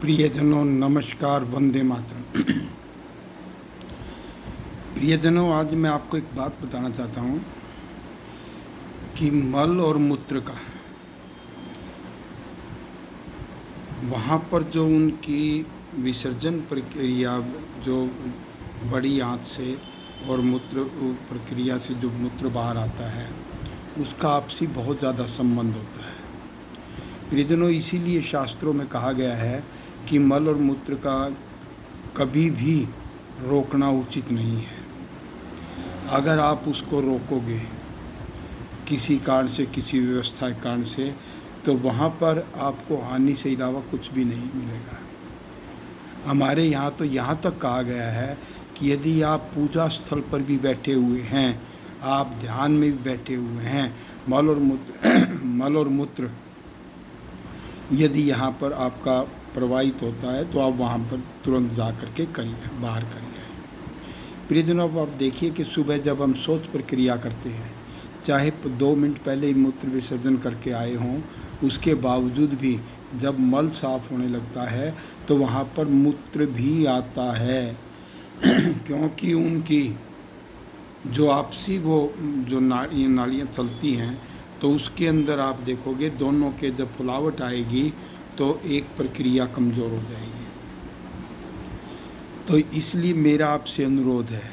प्रियजनों नमस्कार, वंदे मातरम। प्रियजनों, आज मैं आपको एक बात बताना चाहता हूँ कि मल और मूत्र का वहाँ पर जो उनकी विसर्जन प्रक्रिया जो बड़ी आंत से और मूत्र प्रक्रिया से जो मूत्र बाहर आता है उसका आपसी बहुत ज़्यादा संबंध होता है। प्रियजनों, इसीलिए शास्त्रों में कहा गया है कि मल और मूत्र का कभी भी रोकना उचित नहीं है। अगर आप उसको रोकोगे किसी कारण से, किसी व्यवस्था के कारण से, तो वहाँ पर आपको हानि से अलावा कुछ भी नहीं मिलेगा। हमारे यहाँ तो यहाँ तक कहा गया है कि यदि आप पूजा स्थल पर भी बैठे हुए हैं, आप ध्यान में भी बैठे हुए हैं, मल और मूत्र यदि यहाँ पर आपका प्रवाहित होता है तो आप वहाँ पर तुरंत जा कर के करिए, बाहर करिए। प्रियजनों, अब आप देखिए कि सुबह जब हम शौच प्रक्रिया करते हैं, चाहे 2 मिनट पहले ही मूत्र विसर्जन करके आए हों, उसके बावजूद भी जब मल साफ होने लगता है तो वहाँ पर मूत्र भी आता है क्योंकि उनकी जो आपसी वो जो नालियाँ चलती हैं तो उसके अंदर आप देखोगे दोनों के जब फुलावट आएगी तो एक प्रक्रिया कमज़ोर हो जाएगी। तो इसलिए मेरा आपसे अनुरोध है,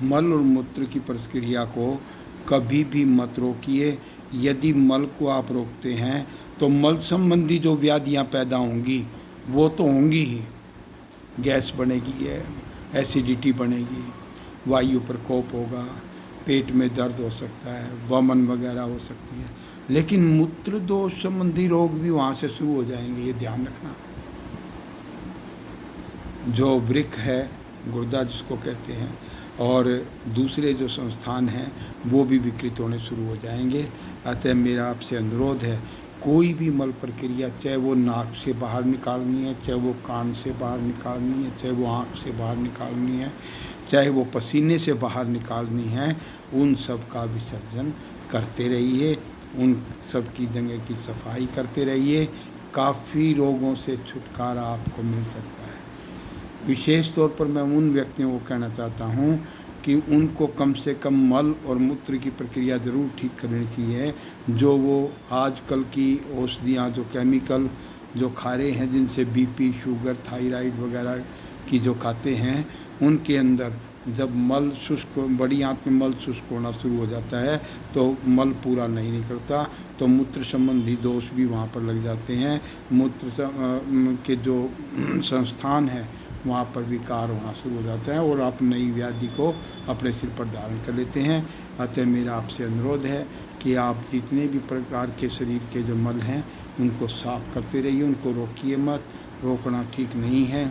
मल और मूत्र की प्रक्रिया को कभी भी मत रोकिए। यदि मल को आप रोकते हैं तो मल संबंधी जो व्याधियां पैदा होंगी वो तो होंगी ही। गैस बनेगी, एसिडिटी बनेगी, वायु प्रकोप होगा, पेट में दर्द हो सकता है, वमन वगैरह हो सकती है, लेकिन मूत्र दोष संबंधी रोग भी वहाँ से शुरू हो जाएंगे, ये ध्यान रखना। जो वृक्क है, गुर्दा जिसको कहते हैं, और दूसरे जो संस्थान हैं वो भी विकृत होने शुरू हो जाएंगे। अतः मेरा आपसे अनुरोध है, कोई भी मल प्रक्रिया, चाहे वो नाक से बाहर निकालनी है, चाहे वो कान से बाहर निकालनी है, चाहे वो आँख से बाहर निकालनी है, चाहे वो पसीने से बाहर निकालनी है, उन सब का विसर्जन करते रहिए, उन सब की जगह की सफाई करते रहिए। काफ़ी रोगों से छुटकारा आपको मिल सकता है। विशेष तौर पर मैं उन व्यक्तियों को कहना चाहता हूँ कि उनको कम से कम मल और मूत्र की प्रक्रिया ज़रूर ठीक करनी चाहिए। जो वो आजकल की औषधियाँ, जो केमिकल जो खा रहे हैं, जिनसे बीपी, शुगर, थायराइड वगैरह की जो खाते हैं, उनके अंदर जब मल शुष्क, बड़ी आंत में मल शुष्क होना शुरू हो जाता है तो मल पूरा नहीं निकलता, तो मूत्र संबंधी दोष भी वहाँ पर लग जाते हैं। मूत्र के जो संस्थान है वहाँ पर विकार होना शुरू हो जाता है और आप नई व्याधि को अपने सिर पर धारण कर लेते हैं। अतः मेरा आपसे अनुरोध है कि आप जितने भी प्रकार के शरीर के जो मल हैं उनको साफ करते रहिए, उनको रोकिए मत। रोकना ठीक नहीं है।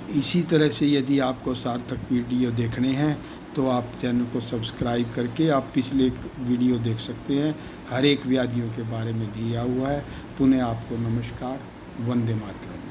इसी तरह से यदि आपको सार्थक वीडियो देखने हैं तो आप चैनल को सब्सक्राइब करके आप पिछले वीडियो देख सकते हैं। हर एक व्याधियों के बारे में दिया हुआ है। पुनः आपको नमस्कार, वंदे मातरम।